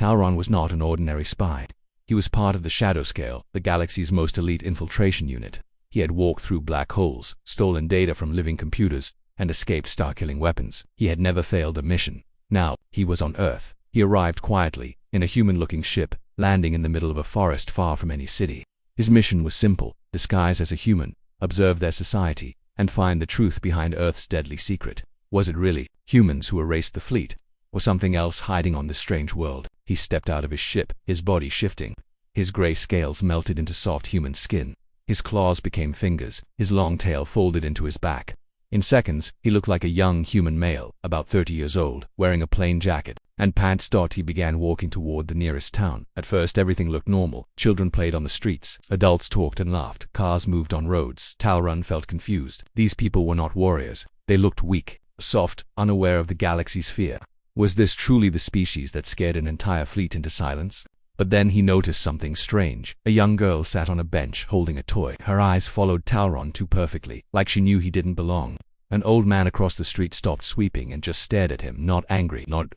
Talron was not an ordinary spy. He was part of the Shadow Scale, the galaxy's most elite infiltration unit. He had walked through black holes, stolen data from living computers, and escaped star-killing weapons. He had never failed a mission. Now, he was on Earth. He arrived quietly, in a human-looking ship, landing in the middle of a forest far from any city. His mission was simple: disguise as a human, observe their society, and find the truth behind Earth's deadly secret. Was it really humans who erased the fleet, or something else hiding on this strange world? He stepped out of his ship, his body shifting. His gray scales melted into soft human skin. His claws became fingers, his long tail folded into his back. In seconds, he looked like a young human male, about 30 years old, wearing a plain jacket and pants. He began walking toward the nearest town. At first everything looked normal. Children played on the streets, adults talked and laughed, cars moved on roads. Talron felt confused. These people were not warriors. They looked weak, soft, unaware of the galaxy's fear. Was this truly the species that scared an entire fleet into silence? But then he noticed something strange. A young girl sat on a bench, holding a toy. Her eyes followed Talron too perfectly, like she knew he didn't belong. An old man across the street stopped sweeping and just stared at him, not angry, not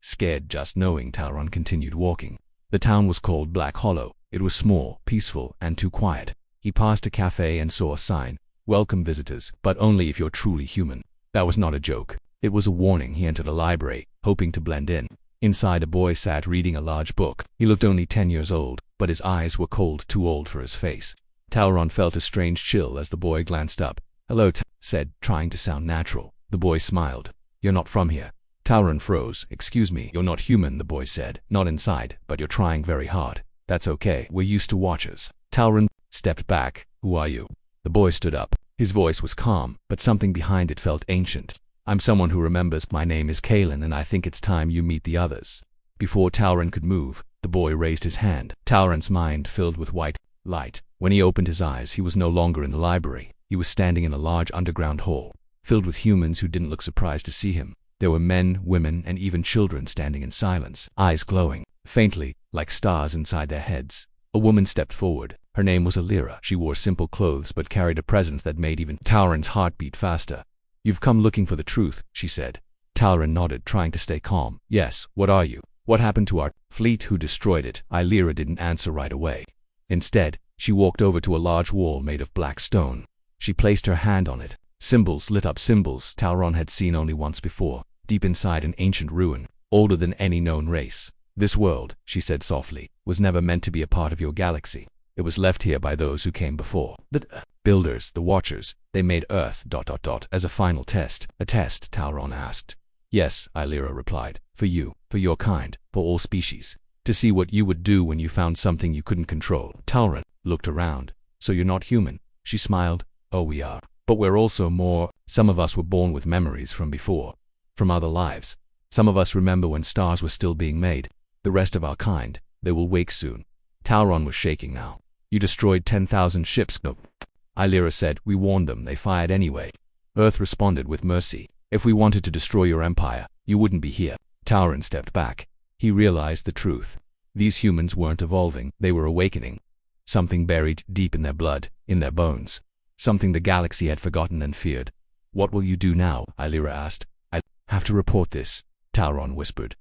scared, just knowing. Talron continued walking. The town was called Black Hollow. It was small, peaceful, and too quiet. He passed a cafe and saw a sign: "Welcome visitors, but only if you're truly human." That was not a joke. It was a warning. He entered a library, hoping to blend in. Inside, a boy sat reading a large book. He looked only 10 years old, but his eyes were cold, too old for his face. Talron felt a strange chill as the boy glanced up. "Hello," said, trying to sound natural. The boy smiled. "You're not from here." Talron froze. "Excuse me, you're not human," the boy said. "Not inside, but you're trying very hard." "That's okay. We're used to watchers." Talron stepped back. "Who are you?" The boy stood up. His voice was calm, but something behind it felt ancient. "I'm someone who remembers. My name is Kalen, and I think it's time you meet the others." Before Talron could move, the boy raised his hand. Talron's mind filled with white light. When he opened his eyes, he was no longer in the library. He was standing in a large underground hall, filled with humans who didn't look surprised to see him. There were men, women, and even children standing in silence, eyes glowing faintly, like stars inside their heads. A woman stepped forward. Her name was Alira. She wore simple clothes but carried a presence that made even Talron's heart beat faster. "You've come looking for the truth," she said. Talron nodded, trying to stay calm. "Yes, what are you? What happened to our fleet? Who destroyed it?" Alira didn't answer right away. Instead, she walked over to a large wall made of black stone. She placed her hand on it. Symbols lit up, symbols Talron had seen only once before, deep inside an ancient ruin, older than any known race. "This world," she said softly, "was never meant to be a part of your galaxy. It was left here by those who came before. The builders, the watchers, they made Earth ... as a final test." "A test?" Talron asked. "Yes," Alira replied. "For you, for your kind, for all species. To see what you would do when you found something you couldn't control." Talron looked around. "So you're not human?" She smiled. "Oh, we are. But we're also more. Some of us were born with memories from before, from other lives. Some of us remember when stars were still being made. The rest of our kind, they will wake soon." Talron was shaking now. "You destroyed 10,000 ships." "No," Alira said. "We warned them. They fired anyway." Earth responded with mercy. "If we wanted to destroy your empire, you wouldn't be here." Talron stepped back. He realized the truth. These humans weren't evolving. They were awakening. Something buried deep in their blood, in their bones. Something the galaxy had forgotten and feared. "What will you do now?" Alira asked. "I have to report this," Talron whispered.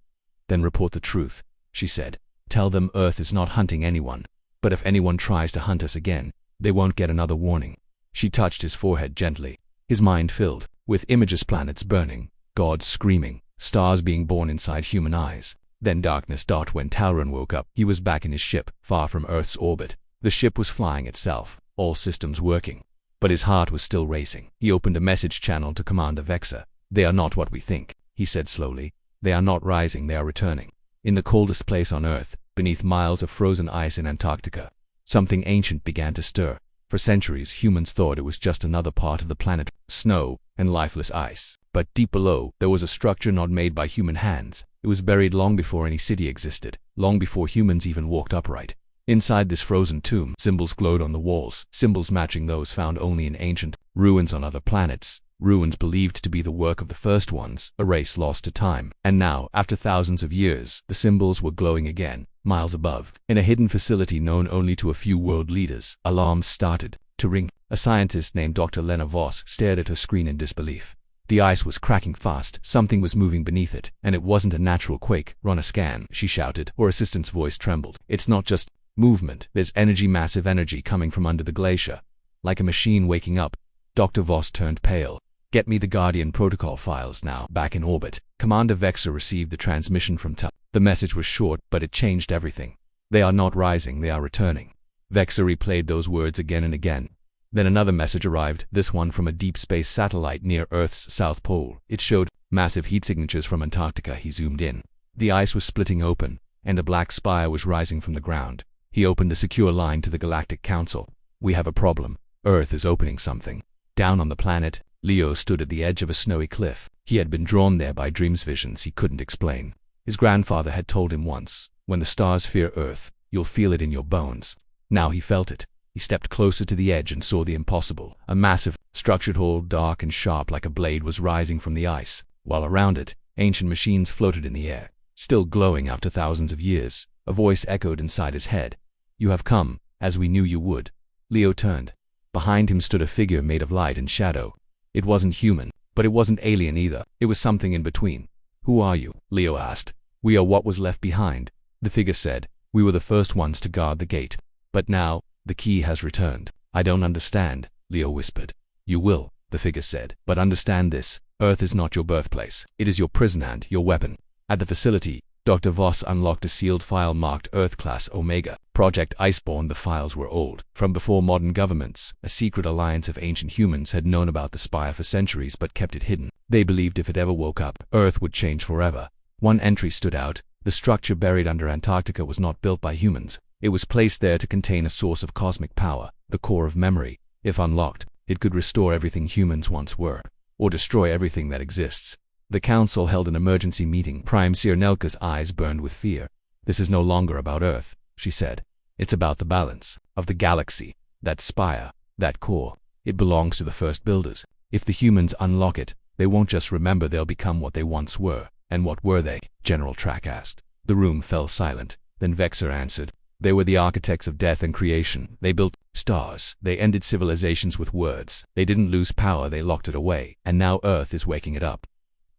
"Then report the truth," she said. "Tell them Earth is not hunting anyone. But if anyone tries to hunt us again, they won't get another warning." She touched his forehead gently. His mind filled with images: planets burning, gods screaming, stars being born inside human eyes. Then darkness. When Talron woke up, he was back in his ship, far from Earth's orbit. The ship was flying itself, all systems working. But his heart was still racing. He opened a message channel to Commander Vexa. "They are not what we think," he said slowly. "They are not rising, they are returning. In the coldest place on Earth, beneath miles of frozen ice in Antarctica, something ancient began to stir. For centuries, humans thought it was just another part of the planet, snow and lifeless ice. But deep below, there was a structure not made by human hands. It was buried long before any city existed, long before humans even walked upright. Inside this frozen tomb, symbols glowed on the walls, symbols matching those found only in ancient ruins on other planets, ruins believed to be the work of the first ones, a race lost to time. And now, after thousands of years, the symbols were glowing again, miles above. In a hidden facility known only to a few world leaders, alarms started to ring. A scientist named Dr. Lena Voss stared at her screen in disbelief. The ice was cracking fast, something was moving beneath it, and it wasn't a natural quake. "Run a scan," she shouted. Her assistant's voice trembled. "It's not just movement. There's energy, massive energy coming from under the glacier. Like a machine waking up." Dr. Voss turned pale. "Get me the Guardian protocol files now." Back in orbit, Commander Vexer received the transmission from Ta. The message was short, but it changed everything. "They are not rising, they are returning." Vexer replayed those words again and again. Then another message arrived, this one from a deep space satellite near Earth's south pole. It showed massive heat signatures from Antarctica. He zoomed in. The ice was splitting open, and a black spire was rising from the ground. He opened a secure line to the Galactic Council. "We have a problem. Earth is opening something." Down on the planet, Leo stood at the edge of a snowy cliff. He had been drawn there by dreams, visions he couldn't explain. His grandfather had told him once, "When the stars fear Earth, you'll feel it in your bones." Now he felt it. He stepped closer to the edge and saw the impossible. A massive, structured hole, dark and sharp like a blade, was rising from the ice, while around it, ancient machines floated in the air, still glowing after thousands of years. A voice echoed inside his head. "You have come, as we knew you would." Leo turned. Behind him stood a figure made of light and shadow. It wasn't human, but it wasn't alien either. It was something in between. "Who are you?" Leo asked. "We are what was left behind," the figure said. "We were the first ones to guard the gate. But now, the key has returned." "I don't understand," Leo whispered. "You will," the figure said. "But understand this. Earth is not your birthplace. It is your prison and your weapon." At the facility, Dr. Voss unlocked a sealed file marked Earth Class Omega. Project Iceborne. The files were old, from before modern governments. A secret alliance of ancient humans had known about the spire for centuries but kept it hidden. They believed if it ever woke up, Earth would change forever. One entry stood out. The structure buried under Antarctica was not built by humans. It was placed there to contain a source of cosmic power, the core of memory. If unlocked, it could restore everything humans once were, or destroy everything that exists. The council held an emergency meeting. Prime Seer Nelka's eyes burned with fear. "This is no longer about Earth," she said. "It's about the balance of the galaxy. That spire, that core, it belongs to the first builders. If the humans unlock it, they won't just remember, they'll become what they once were." "And what were they?" General Track asked. The room fell silent. Then Vexer answered. "They were the architects of death and creation. They built stars. They ended civilizations with words. They didn't lose power, they locked it away. And now Earth is waking it up."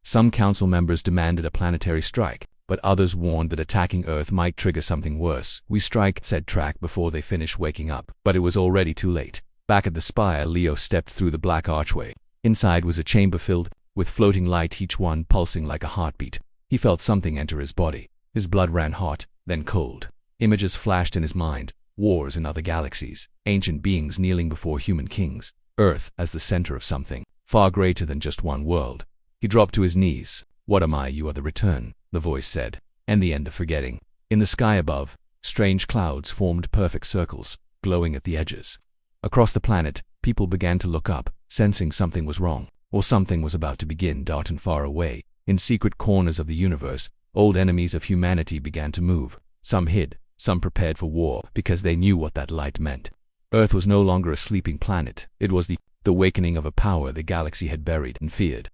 Some council members demanded a planetary strike, but others warned that attacking Earth might trigger something worse. "We strike," said Track before they finished waking up. But it was already too late. Back at the spire, Leo stepped through the black archway. Inside was a chamber filled with floating light, each one pulsing like a heartbeat. He felt something enter his body. His blood ran hot, then cold. Images flashed in his mind. Wars in other galaxies. Ancient beings kneeling before human kings. Earth as the center of something far greater than just one world. He dropped to his knees. "What am I? You are the return," the voice said, "and the end of forgetting." In the sky above, strange clouds formed perfect circles, glowing at the edges. Across the planet, people began to look up, sensing something was wrong, or something was about to begin. Darting far away, in secret corners of the universe, old enemies of humanity began to move. Some hid, some prepared for war, because they knew what that light meant. Earth was no longer a sleeping planet. It was the awakening of a power the galaxy had buried and feared.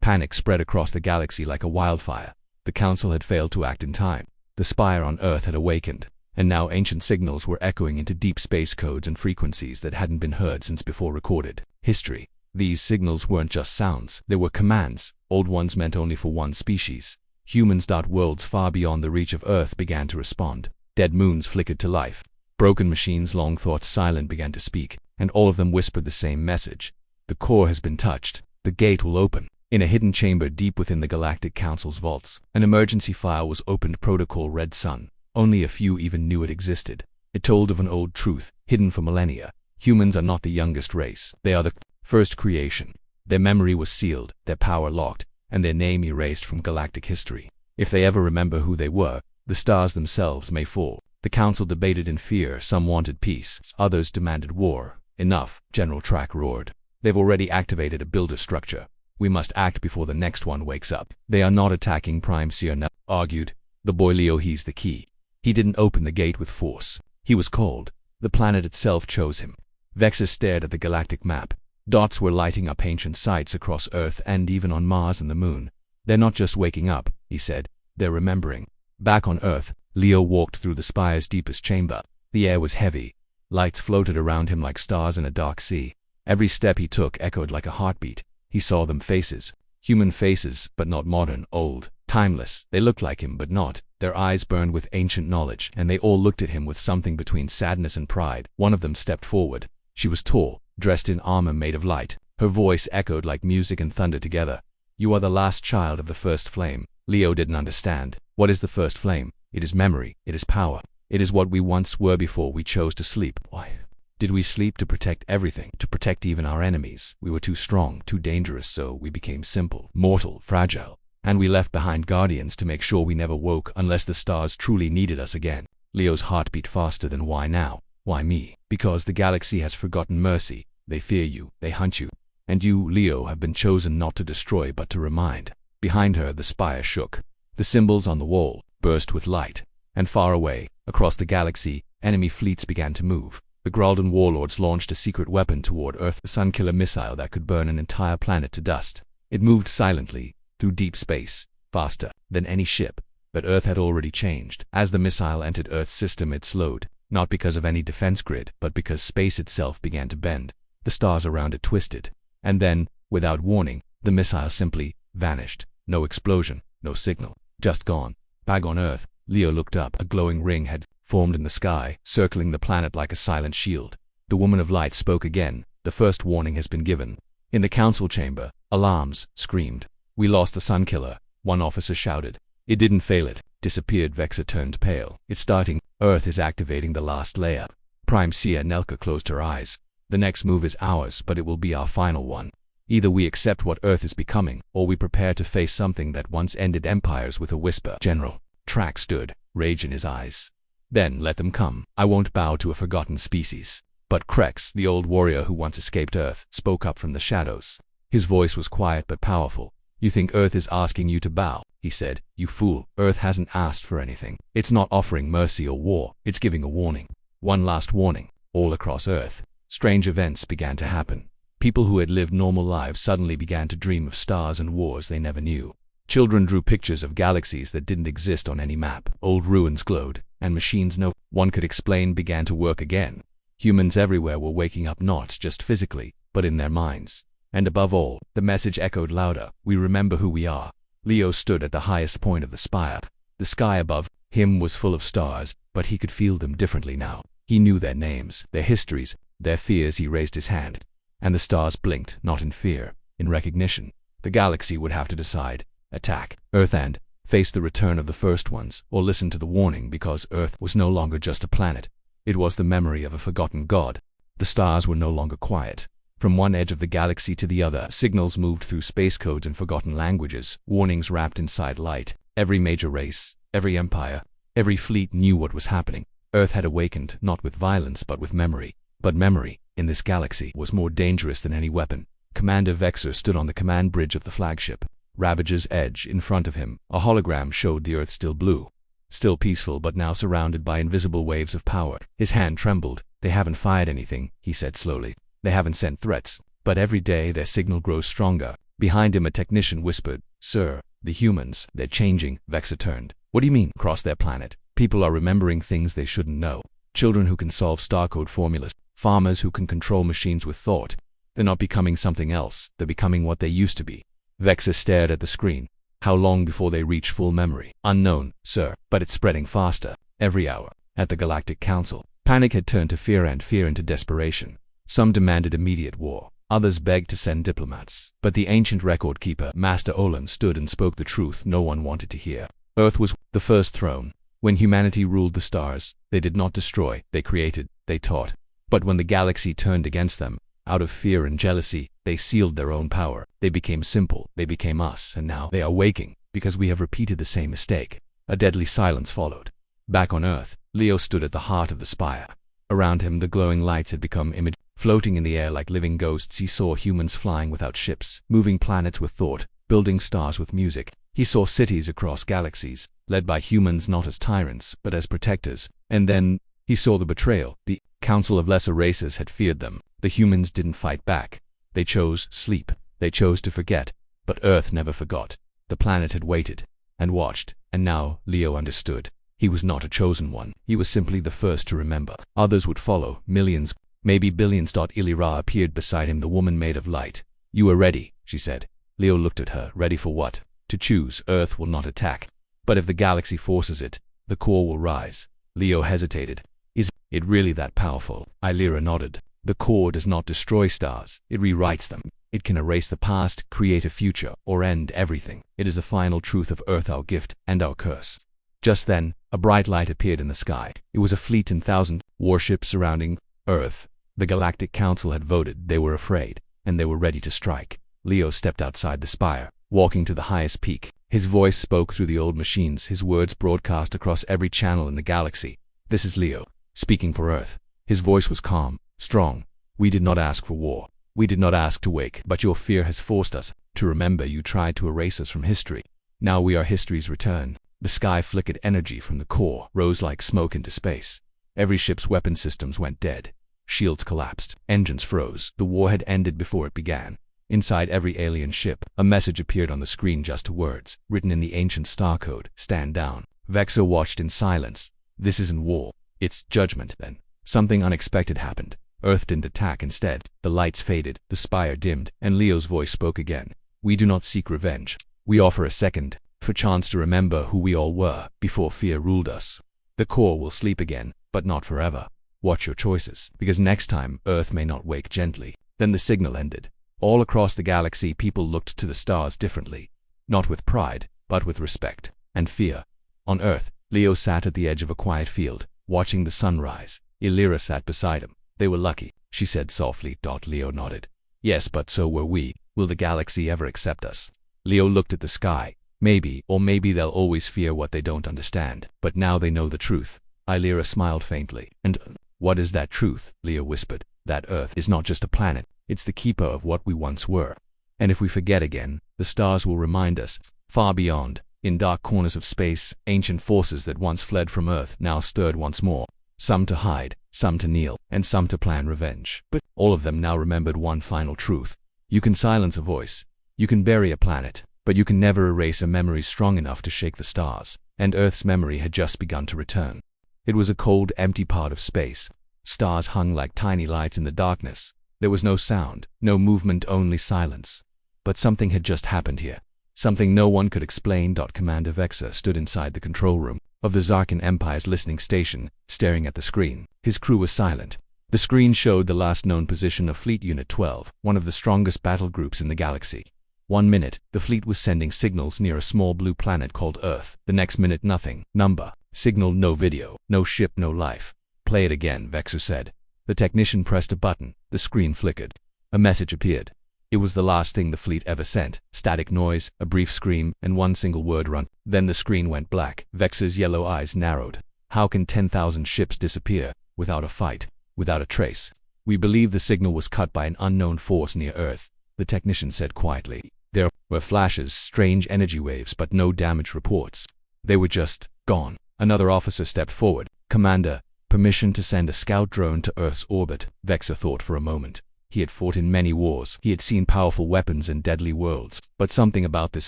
Panic spread across the galaxy like a wildfire. The council had failed to act in time. The spire on Earth had awakened, and now ancient signals were echoing into deep space codes and frequencies that hadn't been heard since before recorded history. These signals weren't just sounds, they were commands, old ones meant only for one species. Humans. Worlds far beyond the reach of Earth began to respond. Dead moons flickered to life. Broken machines, long thought silent, began to speak, and all of them whispered the same message. "The core has been touched. The gate will open." In a hidden chamber deep within the Galactic Council's vaults, an emergency file was opened. Protocol Red Sun. Only a few even knew it existed. It told of an old truth, hidden for millennia. Humans are not the youngest race. They are the first creation. Their memory was sealed, their power locked, and their name erased from galactic history. If they ever remember who they were, the stars themselves may fall. The council debated in fear. Some wanted peace, others demanded war. "Enough," General Track roared. "They've already activated a builder structure. We must act before the next one wakes up." "They are not attacking," Prime Seer Nelka argued. "The boy Leo, he's the key. He didn't open the gate with force. He was called. The planet itself chose him." Vexer stared at the galactic map. Dots were lighting up ancient sites across Earth and even on Mars and the Moon. "They're not just waking up," he said. "They're remembering." Back on Earth, Leo walked through the spire's deepest chamber. The air was heavy. Lights floated around him like stars in a dark sea. Every step he took echoed like a heartbeat. He saw them faces. Human faces, but not modern, old, timeless. They looked like him, but not. Their eyes burned with ancient knowledge, and they all looked at him with something between sadness and pride. One of them stepped forward. She was tall, dressed in armor made of light. Her voice echoed like music and thunder together. You are the last child of the first flame. Leo didn't understand. What is the first flame? It is memory. It is power. It is what we once were before we chose to sleep. Why did we sleep? To protect everything, to protect even our enemies. We were too strong, too dangerous, so we became simple, mortal, fragile. And we left behind guardians to make sure we never woke unless the stars truly needed us again. Leo's heart beat faster than why now? Why me? Because the galaxy has forgotten mercy. They fear you, they hunt you. And you, Leo, have been chosen not to destroy but to remind. Behind her, the spire shook. The symbols on the wall burst with light. And far away, across the galaxy, enemy fleets began to move. The Graldan warlords launched a secret weapon toward Earth, a sun-killer missile that could burn an entire planet to dust. It moved silently, through deep space, faster than any ship. But Earth had already changed. As the missile entered Earth's system, it slowed, not because of any defense grid, but because space itself began to bend. The stars around it twisted. And then, without warning, the missile simply vanished. No explosion, no signal, just gone. Back on Earth, Leo looked up. A glowing ring had formed in the sky, circling the planet like a silent shield. The woman of light spoke again. The first warning has been given. In the council chamber, alarms screamed. We lost the sun killer, one officer shouted. It didn't fail, it disappeared. Vexa turned pale. It's starting. Earth is activating the last layer. Prime Seer Nelka closed her eyes. The next move is ours, but it will be our final one. Either we accept what Earth is becoming, or we prepare to face something that once ended empires with a whisper. General Track stood, rage in his eyes. Then let them come. I won't bow to a forgotten species. But Krex, the old warrior who once escaped Earth, spoke up from the shadows. His voice was quiet but powerful. You think Earth is asking you to bow, he said. You fool. Earth hasn't asked for anything. It's not offering mercy or war. It's giving a warning. One last warning. All across Earth, strange events began to happen. People who had lived normal lives suddenly began to dream of stars and wars they never knew. Children drew pictures of galaxies that didn't exist on any map. Old ruins glowed, and machines no one could explain began to work again. Humans everywhere were waking up, not just physically, but in their minds. And above all, the message echoed louder. We remember who we are. Leo stood at the highest point of the spire. The sky above him was full of stars, but he could feel them differently now. He knew their names, their histories, their fears. He raised his hand. And the stars blinked, not in fear, in recognition. The galaxy would have to decide. Attack Earth and face the return of the first ones, or listen to the warning, because Earth was no longer just a planet. It was the memory of a forgotten god. The stars were no longer quiet. From one edge of the galaxy to the other, signals moved through space codes in forgotten languages, warnings wrapped inside light. Every major race, every empire, every fleet knew what was happening. Earth had awakened, not with violence but with memory. But memory, in this galaxy, was more dangerous than any weapon. Commander Vexer stood on the command bridge of the flagship. Ravager's edge in front of him, a hologram showed the Earth still blue. Still peaceful, but now surrounded by invisible waves of power. His hand trembled. They haven't fired anything, he said slowly. They haven't sent threats. But every day their signal grows stronger. Behind him a technician whispered, Sir, the humans, they're changing. Vexer turned. What do you mean? Across their planet, people are remembering things they shouldn't know. Children who can solve star code formulas. Farmers who can control machines with thought. They're not becoming something else. They're becoming what they used to be. Vexer stared at the screen. How long before they reach full memory? Unknown, sir, but it's spreading faster. Every hour. At the Galactic Council, panic had turned to fear and fear into desperation. Some demanded immediate war. Others begged to send diplomats. But the ancient record keeper, Master Olin, stood and spoke the truth no one wanted to hear. Earth was the first throne. When humanity ruled the stars, they did not destroy, they created, they taught. But when the galaxy turned against them, out of fear and jealousy, they sealed their own power. They became simple, they became us, and now they are waking, because we have repeated the same mistake. A deadly silence followed. Back on Earth, Leo stood at the heart of the spire. Around him the glowing lights had become images. Floating in the air like living ghosts, he saw humans flying without ships, moving planets with thought, building stars with music. He saw cities across galaxies, led by humans not as tyrants, but as protectors. And then, he saw the betrayal. The Council of Lesser Races had feared them. The humans didn't fight back. They chose sleep. They chose to forget. But Earth never forgot. The planet had waited and watched, and now Leo understood. He was not a chosen one. He was simply the first to remember. Others would follow, millions, maybe billions. Illyra appeared beside him, the woman made of light. You are ready, she said. Leo looked at her, ready for what? To choose. Earth will not attack. But if the galaxy forces it, the core will rise. Leo hesitated. Is it really that powerful? Illyra nodded. The core does not destroy stars. It rewrites them. It can erase the past, create a future, or end everything. It is the final truth of Earth, our gift and our curse. Just then, a bright light appeared in the sky. It was a fleet in thousand warships surrounding Earth. The Galactic Council had voted. They were afraid, and they were ready to strike. Leo stepped outside the spire, walking to the highest peak. His voice spoke through the old machines, his words broadcast across every channel in the galaxy. This is Leo, speaking for Earth. His voice was calm, strong. We did not ask for war. We did not ask to wake, but your fear has forced us to remember. You tried to erase us from history. Now we are history's return. The sky flickered. Energy from the core rose like smoke into space. Every ship's weapon systems went dead. Shields collapsed. Engines froze. The war had ended before it began. Inside every alien ship, a message appeared on the screen, just words, written in the ancient star code. Stand down. Vexor watched in silence. This isn't war. It's judgment. Then something unexpected happened. Earth didn't attack. Instead, the lights faded, the spire dimmed, and Leo's voice spoke again. We do not seek revenge. We offer a second, for chance to remember who we all were before fear ruled us. The core will sleep again, but not forever. Watch your choices, because next time Earth may not wake gently. Then the signal ended. All across the galaxy, people looked to the stars differently. Not with pride, but with respect and fear. On Earth, Leo sat at the edge of a quiet field, watching the sun rise. Illyra sat beside him. They were lucky, she said softly. Leo nodded. Yes, but so were we. Will the galaxy ever accept us? Leo looked at the sky. Maybe, or maybe they'll always fear what they don't understand. But now they know the truth. Illyra smiled faintly. And what is that truth? Leo whispered. That Earth is not just a planet. It's the keeper of what we once were. And if we forget again, the stars will remind us. Far beyond, in dark corners of space, ancient forces that once fled from Earth now stirred once more. Some to hide, some to kneel, and some to plan revenge. But all of them now remembered one final truth. You can silence a voice. You can bury a planet. But you can never erase a memory strong enough to shake the stars. And Earth's memory had just begun to return. It was a cold, empty part of space. Stars hung like tiny lights in the darkness. There was no sound, no movement, only silence. But something had just happened here. Something no one could explain. Commander Vexor stood inside the control room of the Zarkan Empire's listening station, staring at the screen. His crew was silent. The screen showed the last known position of Fleet Unit 12, one of the strongest battle groups in the galaxy. 1 minute, the fleet was sending signals near a small blue planet called Earth. The next minute, nothing. Number. Signal, no video, no ship, no life. Play it again, Vexor said. The technician pressed a button. The screen flickered. A message appeared. It was the last thing the fleet ever sent. Static noise, a brief scream, and one single word run. Then the screen went black. Vexor's yellow eyes narrowed. How can 10,000 ships disappear, without a fight, without a trace? We believe the signal was cut by an unknown force near Earth, the technician said quietly. There were flashes, strange energy waves, but no damage reports. They were just gone. Another officer stepped forward. Commander, permission to send a scout drone to Earth's orbit. Vexor thought for a moment. He had fought in many wars. He had seen powerful weapons in deadly worlds. But something about this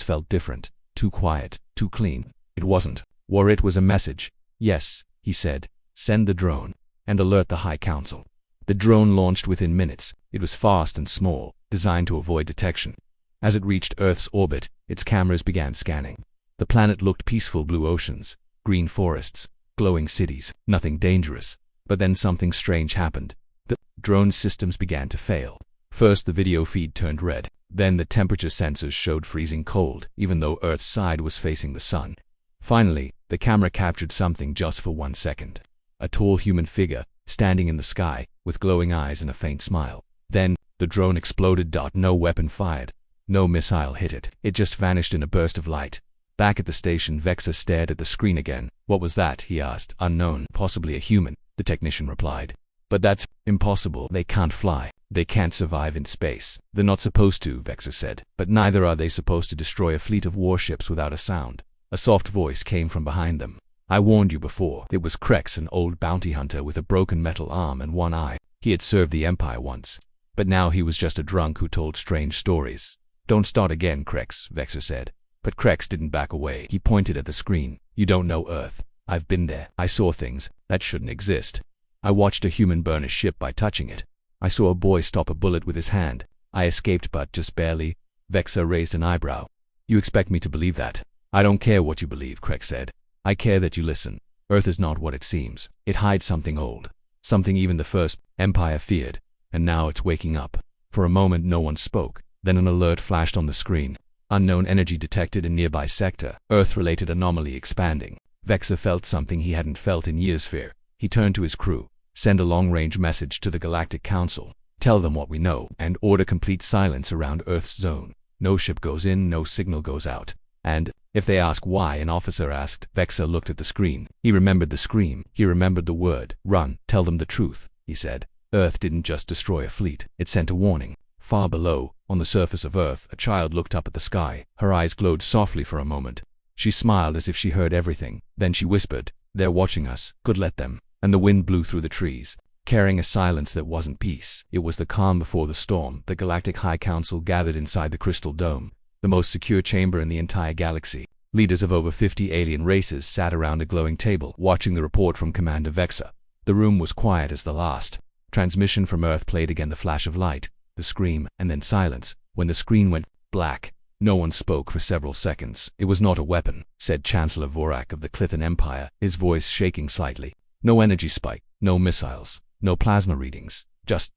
felt different. Too quiet, too clean. It wasn't war, it was a message. Yes, he said. Send the drone, and alert the High Council. The drone launched within minutes. It was fast and small, designed to avoid detection. As it reached Earth's orbit, its cameras began scanning. The planet looked peaceful: blue oceans, green forests, glowing cities, nothing dangerous. But then something strange happened. The drone systems began to fail. First the video feed turned red. Then the temperature sensors showed freezing cold, even though Earth's side was facing the sun. Finally, the camera captured something just for 1 second. A tall human figure, standing in the sky, with glowing eyes and a faint smile. Then, the drone exploded. No weapon fired. No missile hit it. It just vanished in a burst of light. Back at the station, Vexor stared at the screen again. What was that? He asked. Unknown. Possibly a human, the technician replied. But that's impossible. They can't fly. They can't survive in space. They're not supposed to, Vexor said. But neither are they supposed to destroy a fleet of warships without a sound. A soft voice came from behind them. I warned you before. It was Krex, an old bounty hunter with a broken metal arm and one eye. He had served the Empire once. But now he was just a drunk who told strange stories. Don't start again, Krex, Vexor said. But Krex didn't back away. He pointed at the screen. You don't know Earth. I've been there. I saw things that shouldn't exist. I watched a human burn a ship by touching it. I saw a boy stop a bullet with his hand. I escaped, but just barely. Vexa raised an eyebrow. You expect me to believe that? I don't care what you believe, Craig said. I care that you listen. Earth is not what it seems. It hides something old. Something even the first empire feared. And now it's waking up. For a moment no one spoke. Then an alert flashed on the screen. Unknown energy detected in nearby sector. Earth-related anomaly expanding. Vexa felt something he hadn't felt in years. Fear. He turned to his crew. Send a long-range message to the Galactic Council. Tell them what we know, and order complete silence around Earth's zone. No ship goes in, no signal goes out. And, if they ask why, an officer asked. Vexa looked at the screen. He remembered the scream. He remembered the word. Run. Tell them the truth, he said. Earth didn't just destroy a fleet. It sent a warning. Far below, on the surface of Earth, a child looked up at the sky. Her eyes glowed softly for a moment. She smiled as if she heard everything. Then she whispered, "They're watching us. Good, let them." And the wind blew through the trees, carrying a silence that wasn't peace. It was the calm before the storm. The Galactic High Council gathered inside the Crystal Dome, the most secure chamber in the entire galaxy. Leaders of over 50 alien races sat around a glowing table, watching the report from Commander Vexa. The room was quiet as the last. Transmission from Earth played again, the flash of light, the scream, and then silence. When the screen went black, no one spoke for several seconds. "It was not a weapon," said Chancellor Vorak of the Clithan Empire, his voice shaking slightly. "No energy spike, no missiles, no plasma readings, just ...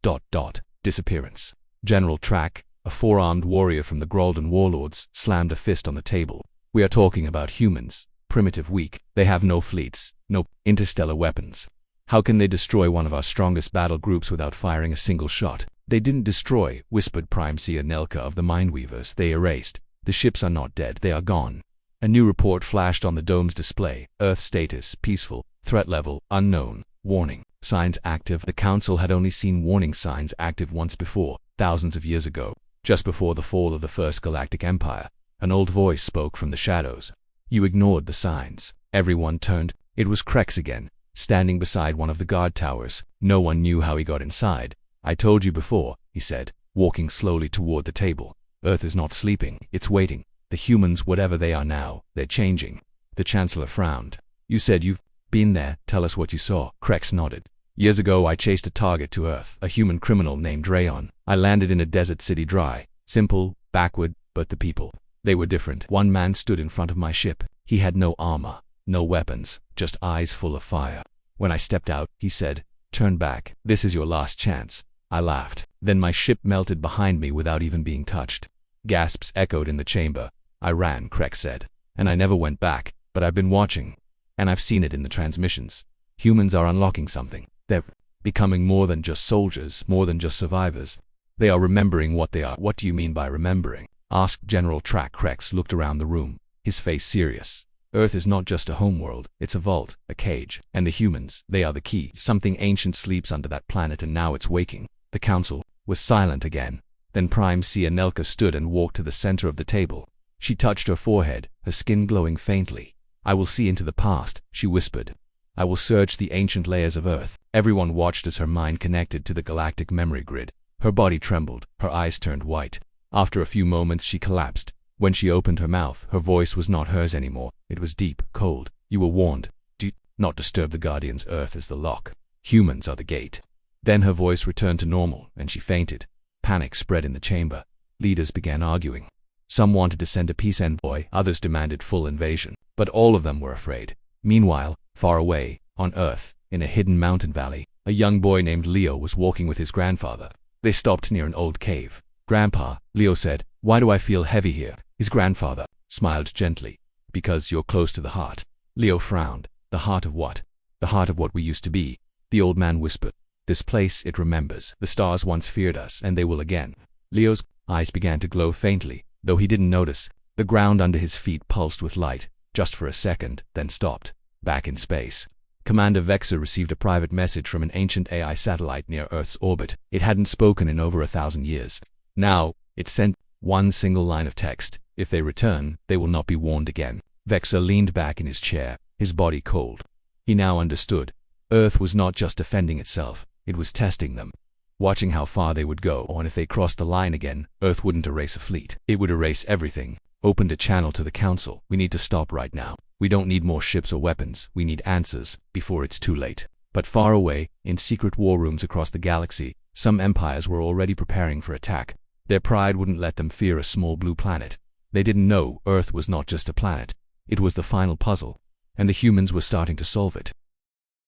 disappearance." General Track, a four-armed warrior from the Grolden Warlords, slammed a fist on the table. "We are talking about humans. Primitive, weak. They have no fleets, no interstellar weapons. How can they destroy one of our strongest battle groups without firing a single shot?" "They didn't destroy," whispered Prime Seer Nelka of the Mindweavers. "They erased. The ships are not dead, they are gone." A new report flashed on the dome's display. Earth status, peaceful. Threat level, unknown. Warning, signs active. The Council had only seen warning signs active once before, thousands of years ago, just before the fall of the First Galactic Empire. An old voice spoke from the shadows. "You ignored the signs." Everyone turned. It was Krex again, standing beside one of the guard towers. No one knew how he got inside. "I told you before," he said, walking slowly toward the table. "Earth is not sleeping, it's waiting. The humans, whatever they are now, they're changing." The Chancellor frowned. "You said you've been there. Tell us what you saw." Krex nodded. "Years ago I chased a target to Earth, a human criminal named Rayon. I landed in a desert city dry, simple, backward, but the people, they were different. One man stood in front of my ship. He had no armor, no weapons, just eyes full of fire. When I stepped out, he said, 'Turn back. This is your last chance.' I laughed. Then my ship melted behind me without even being touched." Gasps echoed in the chamber. "I ran," Krex said. "And I never went back. But I've been watching. And I've seen it in the transmissions. Humans are unlocking something. They're becoming more than just soldiers, more than just survivors. They are remembering what they are." "What do you mean by remembering?" asked General Track. Krex looked around the room, his face serious. "Earth is not just a homeworld, it's a vault, a cage. And the humans, they are the key. Something ancient sleeps under that planet and now it's waking." The Council was silent again. Then Prime Seer Nelka stood and walked to the center of the table. She touched her forehead, her skin glowing faintly. "I will see into the past," she whispered. "I will search the ancient layers of Earth." Everyone watched as her mind connected to the galactic memory grid. Her body trembled, her eyes turned white. After a few moments she collapsed. When she opened her mouth, her voice was not hers anymore. It was deep, cold. "You were warned. Do not disturb the Guardians. Earth is the lock. Humans are the gate." Then her voice returned to normal, and she fainted. Panic spread in the chamber. Leaders began arguing. Some wanted to send a peace envoy, others demanded full invasion. But all of them were afraid. Meanwhile, far away, on Earth, in a hidden mountain valley, a young boy named Leo was walking with his grandfather. They stopped near an old cave. "Grandpa," Leo said, "why do I feel heavy here?" His grandfather smiled gently. "Because you're close to the heart." Leo frowned. "The heart of what?" "The heart of what we used to be," the old man whispered. "This place, it remembers. The stars once feared us, and they will again." Leo's eyes began to glow faintly, though he didn't notice. The ground under his feet pulsed with light, just for a second, then stopped. Back in space, Commander Vexa received a private message from an ancient AI satellite near Earth's orbit. It hadn't spoken in over 1,000 years. Now, it sent one single line of text. "If they return, they will not be warned again." Vexa leaned back in his chair, his body cold. He now understood. Earth was not just defending itself. It was testing them, watching how far they would go, and if they crossed the line again, Earth wouldn't erase a fleet. It would erase everything. Opened a channel to the Council. "We need to stop right now. We don't need more ships or weapons. We need answers, before it's too late." But far away, in secret war rooms across the galaxy, some empires were already preparing for attack. Their pride wouldn't let them fear a small blue planet. They didn't know Earth was not just a planet. It was the final puzzle, and the humans were starting to solve it.